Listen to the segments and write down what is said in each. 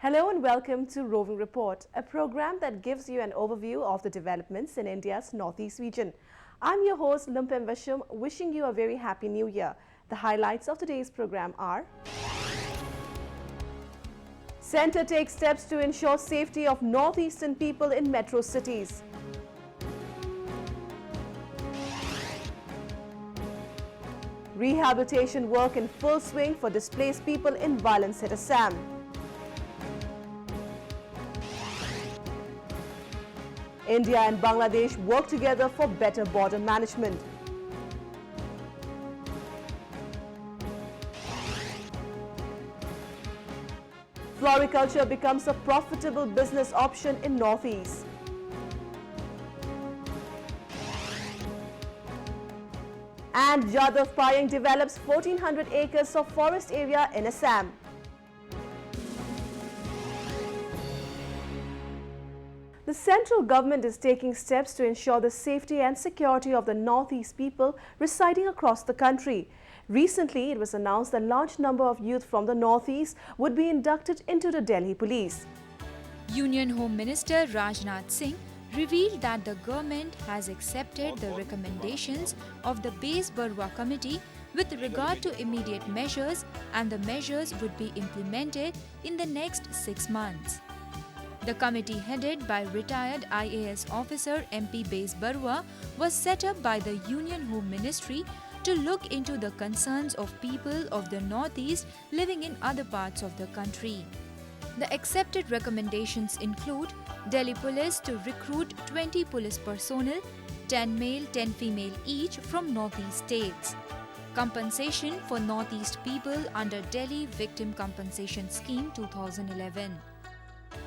Hello and welcome to Roving Report, a program that gives you an overview of the developments in India's northeast region. I'm your host Lumpem Vashum, wishing you a very happy new year. The highlights of today's program are: Centre takes steps to ensure safety of northeastern people in metro cities. Rehabilitation work in full swing for displaced people in violence-hit Assam. India and Bangladesh work together for better border management. Floriculture becomes a profitable business option in Northeast. And Jadhav Payeng develops 1400 acres of forest area in Assam. The central government is taking steps to ensure the safety and security of the northeast people residing across the country. Recently, it was announced that a large number of youth from the northeast would be inducted into the Delhi police. Union Home Minister Rajnath Singh revealed that the government has accepted the recommendations of the Base Barua Committee with regard to immediate measures, and the measures would be implemented in the next 6 months. The committee, headed by retired IAS officer MP Base Barua, was set up by the Union Home Ministry to look into the concerns of people of the Northeast living in other parts of the country. The accepted recommendations include Delhi Police to recruit 20 police personnel, 10 male, 10 female each from Northeast states. Compensation for Northeast people under Delhi Victim Compensation Scheme 2011.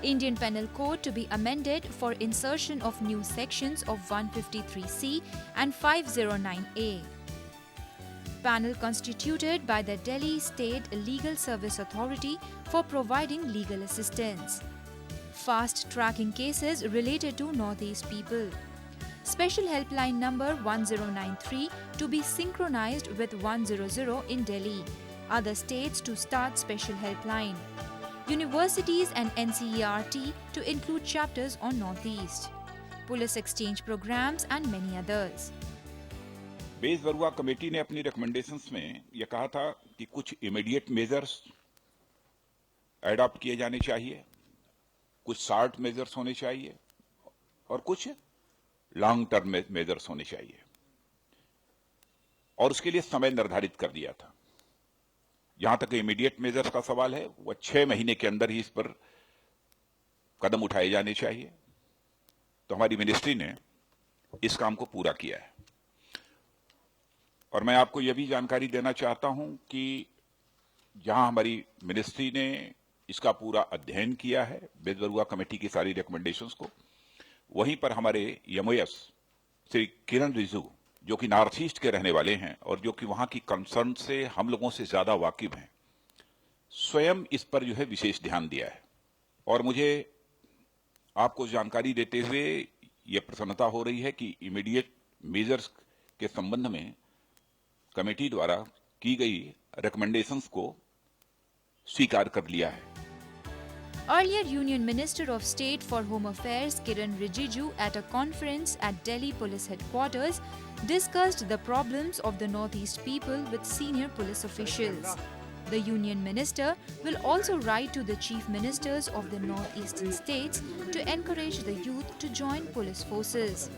Indian Penal Code to be amended for insertion of new sections of 153C and 509A. Panel constituted by the Delhi State Legal Service Authority for providing legal assistance. Fast-tracking cases related to Northeast people. Special helpline number 1093 to be synchronized with 100 in Delhi. Other states to start special helpline. Universities and NCERT to include chapters on Northeast. Police exchange programs and many others. Base Barua committee ने अपनी recommendations में यह कहा था कि कुछ immediate measures adopt किए जाने चाहिए, कुछ शॉर्ट मेजर्स होने चाहिए और कुछ लॉन्ग टर्म मेजर्स होने चाहिए, और उसके लिए समय निर्धारित कर दिया था. जहां तक इमीडिएट मेजर्स का सवाल है, वह 6 महीने के अंदर ही इस पर कदम उठाए जाने चाहिए. तो हमारी मिनिस्ट्री ने इस काम को पूरा किया है. और मैं आपको यह भी जानकारी देना चाहता हूं कि जहां हमारी मिनिस्ट्री ने इसका पूरा अध्ययन किया है, बेस बरुआ कमेटी की सारी रिकमेंडेशंस को, वहीं पर हमारे एमओएस श्री किरण रिजिजू, जो कि नॉर्थ ईस्ट के रहने वाले हैं और जो कि वहां की कंसर्न से हम लोगों से ज्यादा वाकिफ हैं, स्वयं इस पर जो है विशेष ध्यान दिया है. और मुझे आपको जानकारी देते हुए यह प्रसन्नता हो रही है कि इमीडिएट मेजर्स के संबंध में कमेटी द्वारा की गई रिकमेंडेशंस को स्वीकार कर लिया है. Earlier, Union Minister of State for Home Affairs Kiran Rijiju at a conference at Delhi Police Headquarters discussed the problems of the Northeast people with senior police officials. The Union Minister will also write to the Chief Ministers of the Northeastern states to encourage the youth to join police forces.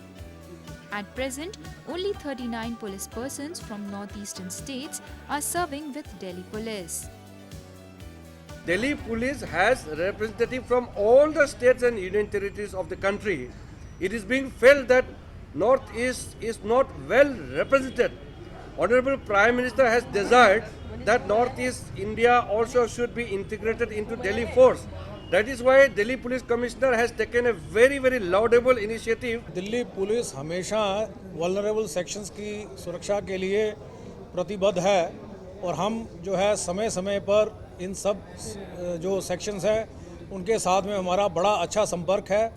At present, only 39 police persons from Northeastern states are serving with Delhi Police. Delhi Police has representatives from all the states and union territories of the country. It is being felt that Northeast is not well represented. Honorable Prime Minister has desired that Northeast India also should be integrated into Delhi force. That is why Delhi Police Commissioner has taken a very laudable initiative. Delhi police हमेशा vulnerable sections की सुरक्षा के लिए प्रतिबद्ध है और हम जो है समय समय पर इन सब जो सेक्शंस हैं उनके साथ में हमारा बड़ा अच्छा संपर्क है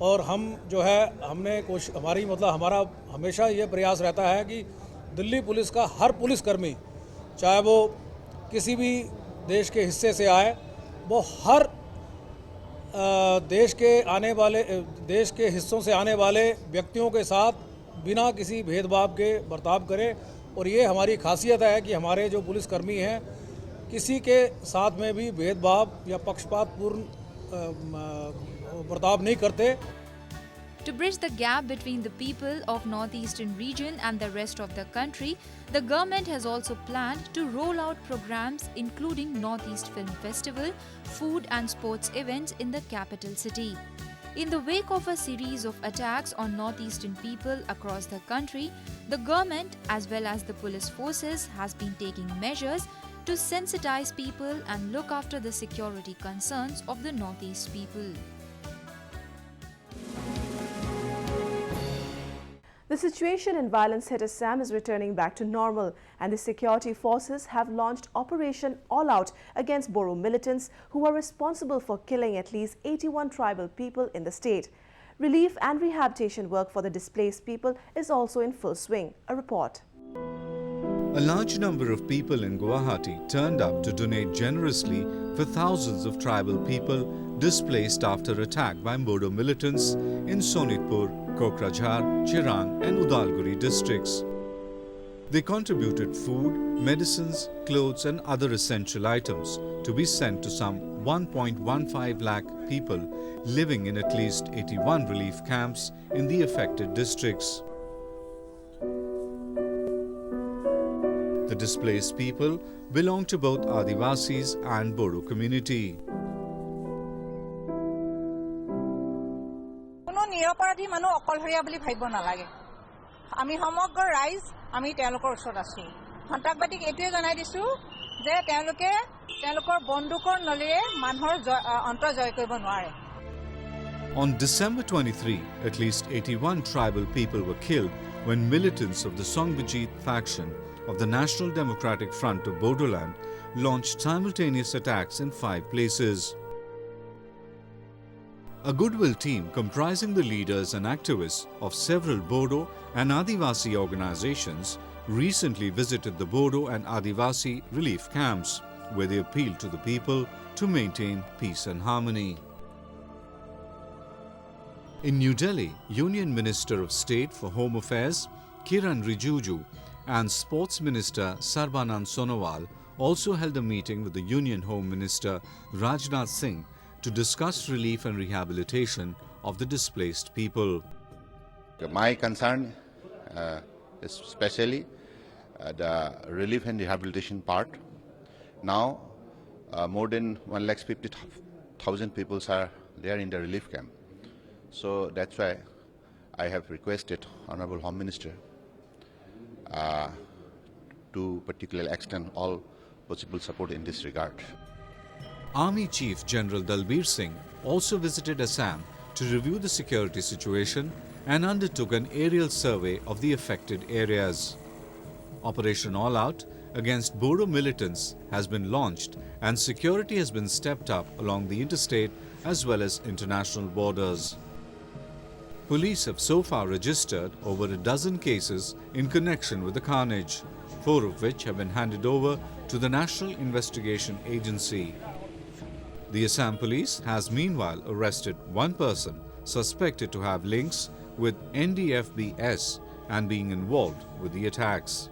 और हम जो है हमारा हमेशा ये प्रयास रहता है कि दिल्ली पुलिस का हर पुलिसकर्मी, चाहे वो किसी भी देश के हिस्से से आए, वो हर देश के हिस्सों से आने वाले व्यक्तियों के साथ बिना किसी भेदभाव के बर्ताव करे, और ये हमारी खासियत है कि हमारे जो पुलिसकर्मी हैं किसी के साथ में भी भेदभाव या पक्षपातपूर्ण बर्ताव नहीं करते। To bridge the gap between the people of northeastern region and the rest of the country, the government has also planned to roll out programs including Northeast Film Festival, food and sports events in the capital city. In the wake of a series of attacks on northeastern people across the country, the government as well as the police forces has been taking measures to sensitize people and look after the security concerns of the northeast people. The situation in violence hit Assam is returning back to normal, and the security forces have launched Operation All Out against Bodo militants who are responsible for killing at least 81 tribal people in the state. Relief and rehabilitation work for the displaced people is also in full swing. A report. A large number of people in Guwahati turned up to donate generously for thousands of tribal people displaced after attack by Bodo militants in Sonitpur, Kokrajhar, Chirang and Udalguri districts. They contributed food, medicines, clothes and other essential items to be sent to some 1.15 lakh people living in at least 81 relief camps in the affected districts. The displaced people belong to both Adivasis and Bodo community. নিৰপৰাধী মানুহ অকলহৰীয়া বুলি ভাবিব নালাগে। আমি সমগ্ৰ ৰাইজ আমি তেওঁলোকৰ ওচৰত আছো। সন্ত্ৰাসবাদীক এইটোৱে জনাই দিছো যে তেওঁলোকৰ বন্দুকৰ নলীৰে মানুহৰ অন্তৰ জয় কৰিব নোৱাৰে। On December 23, at least 81 tribal people were killed when militants of the Songbijit faction of the National Democratic Front of Bodoland launched simultaneous attacks in 5 places. A goodwill team comprising the leaders and activists of several Bodo and Adivasi organizations recently visited the Bodo and Adivasi relief camps, where they appealed to the people to maintain peace and harmony. In New Delhi, Union Minister of State for Home Affairs Kiran Rijiju and Sports Minister Sarbanand Sonowal also held a meeting with the Union Home Minister Rajnath Singh to discuss relief and rehabilitation of the displaced people. My concern is especially the relief and rehabilitation part. Now more than 150,000 people are there in the relief camp. So that's why I have requested Honorable Home Minister to particularly extend all possible support in this regard. Army Chief General Dalbir Singh also visited Assam to review the security situation and undertook an aerial survey of the affected areas. Operation All Out against Bodo militants has been launched and security has been stepped up along the interstate as well as international borders. Police have so far registered over a dozen cases in connection with the carnage, 4 of which have been handed over to the National Investigation Agency. The Assam Police has meanwhile arrested one person suspected to have links with NDFBS and being involved with the attacks.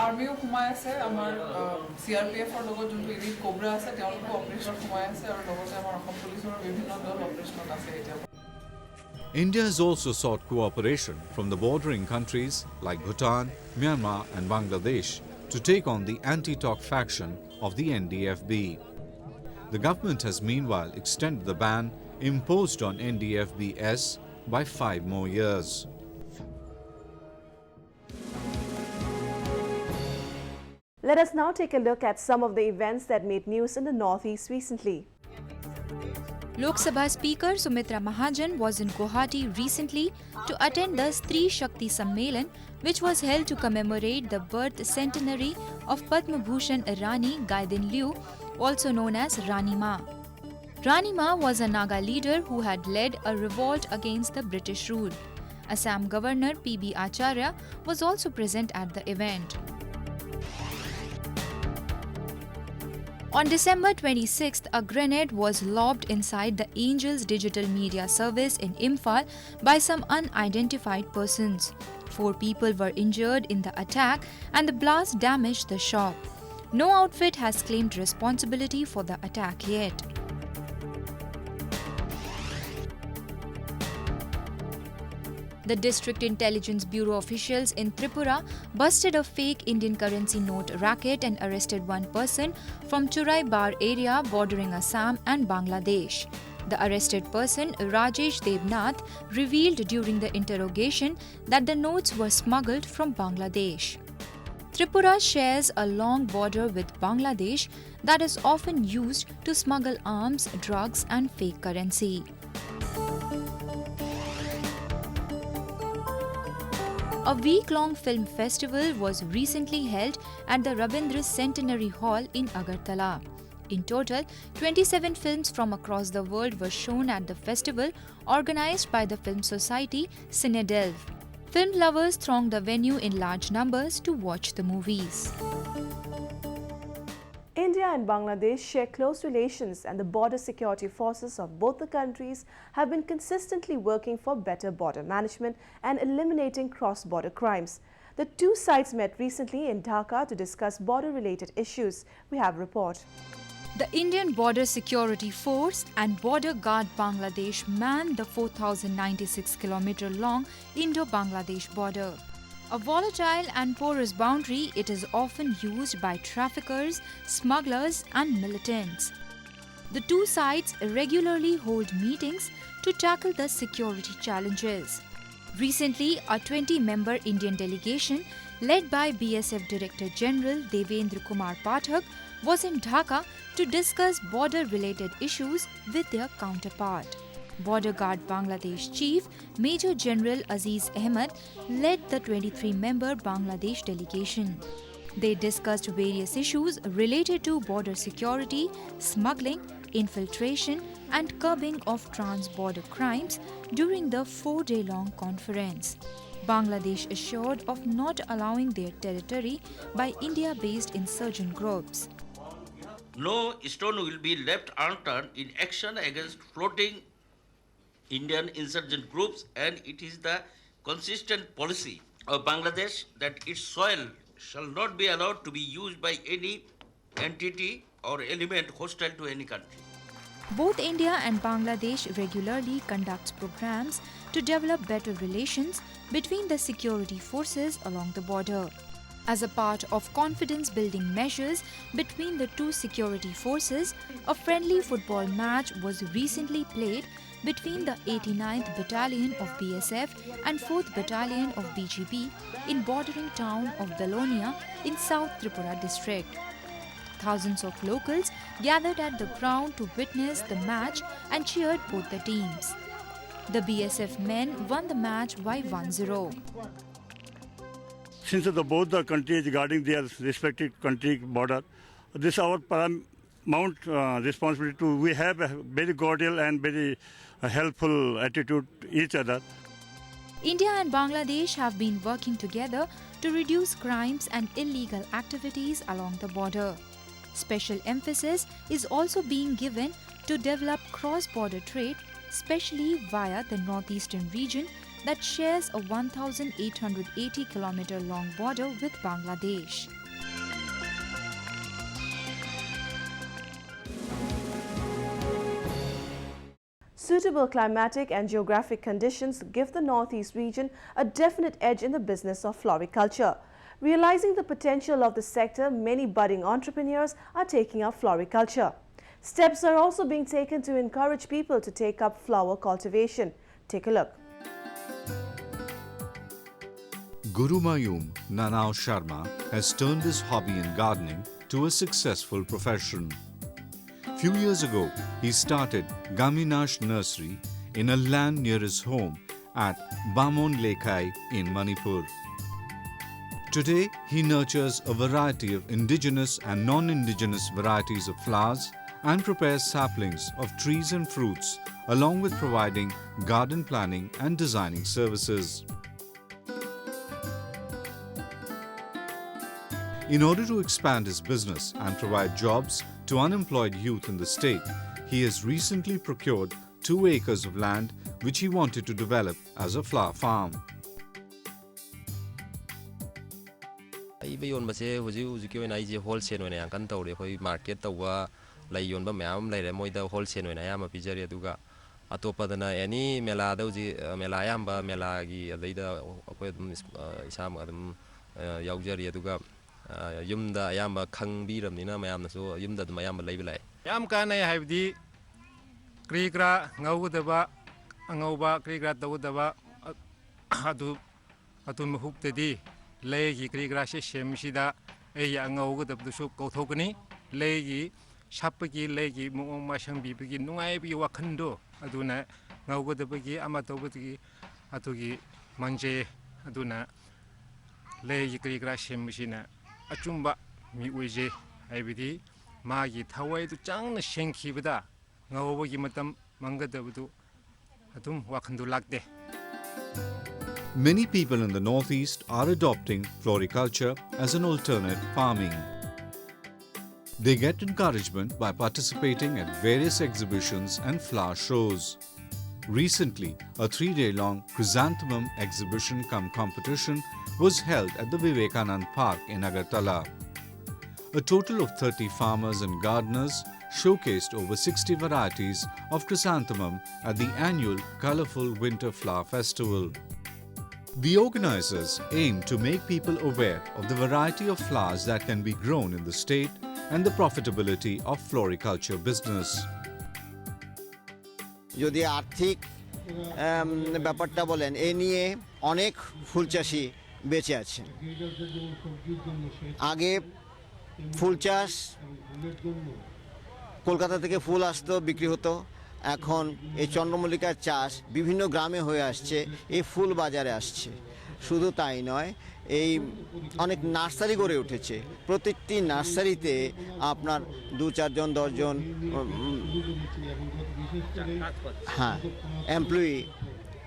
Army সোমাই আছে আমাৰ CRPF ৰ লগত যোনটো এৰিট cobra আছে তেওঁলোকো operation সোমাই আছে আৰু লগতে আমাৰ অসম পুলিচৰ বিভিন্ন দল অপাৰেশ্যনত আছে এতিয়া। India has also sought cooperation from the bordering countries like Bhutan, Myanmar and Bangladesh to take on the anti-talk faction of the NDFB. The government has meanwhile extended the ban imposed on NDFBS by 5 more years. Let us now take a look at some of the events that made news in the Northeast recently. Lok Sabha Speaker Sumitra Mahajan was in Guwahati recently to attend the Stri Shakti Sammelan, which was held to commemorate the birth centenary of Padma Bhushan Rani Gaidin Liu, also known as Rani Ma. Rani Ma was a Naga leader who had led a revolt against the British rule. Assam Governor P.B. Acharya was also present at the event. On December 26th, a grenade was lobbed inside the Angels Digital Media Service in Imphal by some unidentified persons. 4 people were injured in the attack and the blast damaged the shop. No outfit has claimed responsibility for the attack yet. The District Intelligence Bureau officials in Tripura busted a fake Indian currency note racket and arrested one person from Churai Bar area bordering Assam and Bangladesh. The arrested person, Rajesh Devnath, revealed during the interrogation that the notes were smuggled from Bangladesh. Tripura shares a long border with Bangladesh that is often used to smuggle arms, drugs and fake currency. A week-long film festival was recently held at the Rabindra Centenary Hall in Agartala. In total, 27 films from across the world were shown at the festival organized by the film society Cinedelve. Film lovers thronged the venue in large numbers to watch the movies. India and Bangladesh share close relations, and the border security forces of both the countries have been consistently working for better border management and eliminating cross-border crimes. The two sides met recently in Dhaka to discuss border-related issues. We have a report. The Indian Border Security Force and Border Guard Bangladesh manned the 4,096-kilometer-long Indo-Bangladesh border. A volatile and porous boundary, it is often used by traffickers, smugglers and militants. The two sides regularly hold meetings to tackle the security challenges. Recently, a 20-member Indian delegation led by BSF Director General Devendra Kumar Pathak was in Dhaka to discuss border-related issues with their counterpart. Border Guard Bangladesh Chief Major General Aziz Ahmed led the 23-member Bangladesh delegation. They discussed various issues related to border security, smuggling, infiltration and curbing of trans-border crimes during the 4-day-long conference. Bangladesh assured of not allowing their territory by India-based insurgent groups. No stone will be left unturned in action against floating Indian insurgent groups, and it is the consistent policy of Bangladesh that its soil shall not be allowed to be used by any entity or element hostile to any country. Both India and Bangladesh regularly conduct programs to develop better relations between the security forces along the border. As a part of confidence-building measures between the two security forces, a friendly football match was recently played between the 89th Battalion of BSF and 4th Battalion of BGP in bordering town of Belonia in South Tripura district. Thousands of locals gathered at the ground to witness the match and cheered both the teams. The BSF men won the match by 1-0. Since both the countries guarding their respective country border, this is our paramount responsibility we have a very cordial and very helpful attitude to each other. India and Bangladesh have been working together to reduce crimes and illegal activities along the border. Special emphasis is also being given to develop cross-border trade, especially via the northeastern region that shares a 1,880-kilometer-long border with Bangladesh. Suitable climatic and geographic conditions give the Northeast region a definite edge in the business of floriculture. Realizing the potential of the sector, many budding entrepreneurs are taking up floriculture. Steps are also being taken to encourage people to take up flower cultivation. Take a look. Guru Mayum Nanao Sharma has turned his hobby in gardening to a successful profession. Few years ago, he started Gaminash Nursery in a land near his home at Bamon Lekai in Manipur. Today, he nurtures a variety of indigenous and non-indigenous varieties of flowers and prepares saplings of trees and fruits, along with providing garden planning and designing services. In order to expand his business and provide jobs to unemployed youth in the state, he has recently procured 2 acres of land which he wanted to develop as a flower farm. wholesale market wholesale atopadana any mela dauji mela yamba mela gi adaida akoi isam adum yaujari aduga yumda yamba khangbiramnina mayamna so yumda dum yamba leibilai yam kana haibdi krigra ngaudaba angauba krigra tawdaba adu atun huptedi legi krigra she shemsida ei angaugadab su kauthokani legi shapki legi mo masangbi bigi nungai bi wakhando aduna ngaugadabagi amatobagi atugi mangje aduna legi krigra shemsina achumba mi uije aibidi magi thawai tu changna shenkhibada ngawbagi matam mangadabdu atum wakhando lagde. Many people in the northeast are adopting floriculture as an alternate farming. They get encouragement by participating at various exhibitions and flower shows. Recently, a 3-day-long chrysanthemum exhibition cum competition was held at the Vivekanand Park in Agartala. A total of 30 farmers and gardeners showcased over 60 varieties of chrysanthemum at the annual Colourful Winter Flower Festival. The organizers aim to make people aware of the variety of flowers that can be grown in the state and the profitability of floriculture business. যদি আর্থিক ব্যাপারটা বলেন এই নিয়ে অনেক ফুল চাষি বেঁচে আছেন আগে ফুল চাষ কলকাতা থেকে ফুল আসতো বিক্রি হতো এখন এই চন্দ্রমল্লিকার চাষ বিভিন্ন গ্রামে হয়ে আসছে এই ফুল বাজারে আসছে শুধু তাই নয় এই অনেক নার্সারি গড়ে উঠেছে প্রত্যেকটি নার্সারিতে আপনার 2-4 জন 10 জন এমপ্লয়ি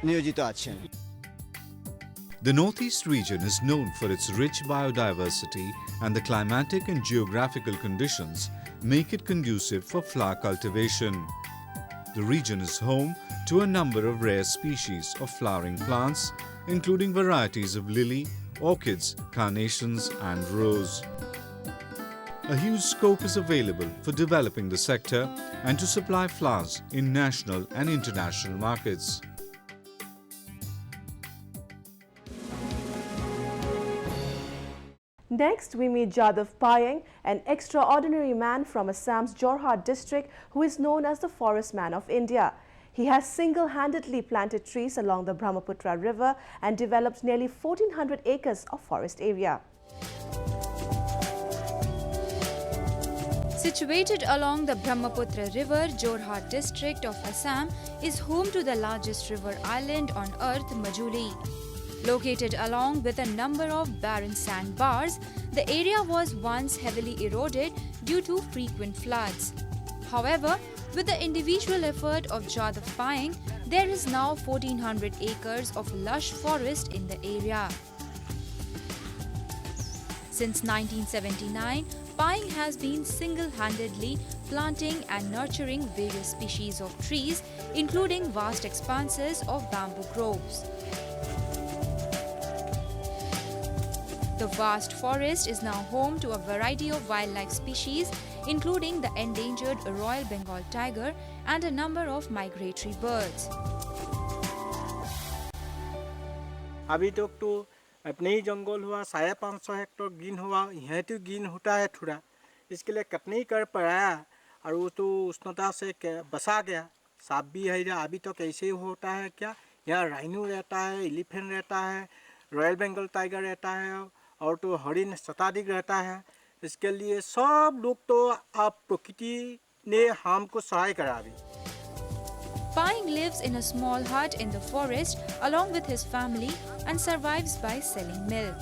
নিয়োজিত আছেন The Northeast region is known for its rich biodiversity, and the climatic and geographical conditions make it conducive for flower cultivation. The region is home to a number of rare species of flowering plants, including varieties of lily, orchids, carnations and rose. A huge scope is available for developing the sector and to supply flowers in national and international markets. Next, we meet Jadav Payeng, an extraordinary man from Assam's Jorhat district who is known as the Forest Man of India. He has single-handedly planted trees along the Brahmaputra River and developed nearly 1,400 acres of forest area. Situated along the Brahmaputra River, Jorhat district of Assam is home to the largest river island on earth, Majuli. Located along with a number of barren sandbars, the area was once heavily eroded due to frequent floods. However, with the individual effort of Jadav Payeng, there is now 1,400 acres of lush forest in the area. Since 1979, Payeng has been single-handedly planting and nurturing various species of trees, including vast expanses of bamboo groves. The vast forest is now home to a variety of wildlife species, including the endangered Royal Bengal tiger and a number of migratory birds. अभी तक तो अपने ही जंगल हुआ 550 hectare गिन हुआ यहाँ तो गिन होता है थोड़ा इसके लिए कटनी कर पड़ा और वो तो उष्णता से बसा गया सांप भी है अभी तक ऐसे ही होता है क्या यहाँ राइनो रहता है एलिफेंट रहता है रॉयल बंगाल टाइगर रहता है और तो हरिण शताधिक रहता है इसके लिए सब लोग तो आप प्रकृति ने हमको सहाय करा दी Payeng lives in a small hut in the forest along with his family and survives by selling milk.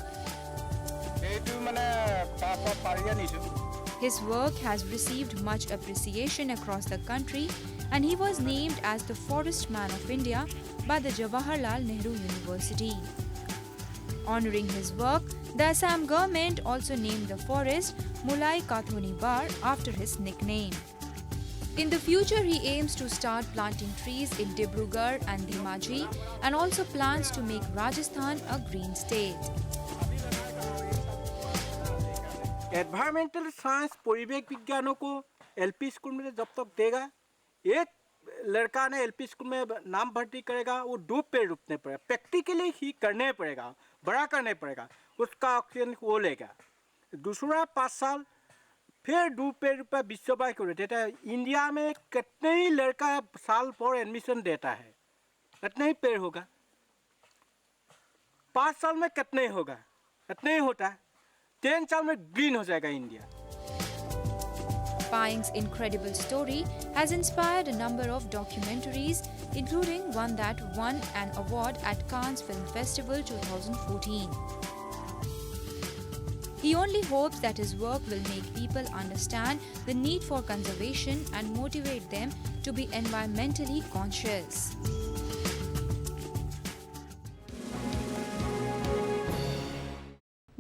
His work has received much appreciation across the country and he was named as the Forest Man of India by the Jawaharlal Nehru University. Honoring his work, the Assam government also named the forest Mulai Kathoni Bar after his nickname. In the future, he aims to start planting trees in Dibrugarh and Dhemaji and also plans to make Rajasthan a green state. Environmental science परिवेश विज्ञानों को LP school में जब तक देगा, एक लड़का ने LP school में नाम भर्ती करेगा, वो 2 पेड़ रोपने पड़ेगा, प्रैक्टिकली ही करने पड़ेगा, बड़ा करने पड़ेगा, उसका ऑक्सीजन वो लेगा। दूसरा 5 साल फिर 2 पेड़ रुपये विश्वबाई को देता है। इंडिया में कितने ही लड़का साल पर एडमिशन देता है, कितने ही पेड़ होगा, 5 साल में कितने होगा, कितने ही होता है, 10 साल में ग्रीन हो जाएगा India. Paying's incredible story has inspired a number of documentaries, including one that won an award at Cannes Film Festival 2014. He only hopes that his work will make people understand the need for conservation and motivate them to be environmentally conscious.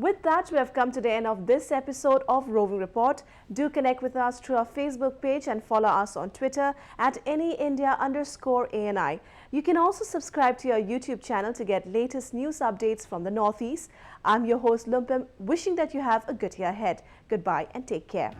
With that, we have come to the end of this episode of Roving Report. Do connect with us through our Facebook page and follow us on Twitter at AnyIndia_ANI. You can also subscribe to our YouTube channel to get latest news updates from the Northeast. I'm your host Lumpim, wishing that you have a good year ahead. Goodbye and take care.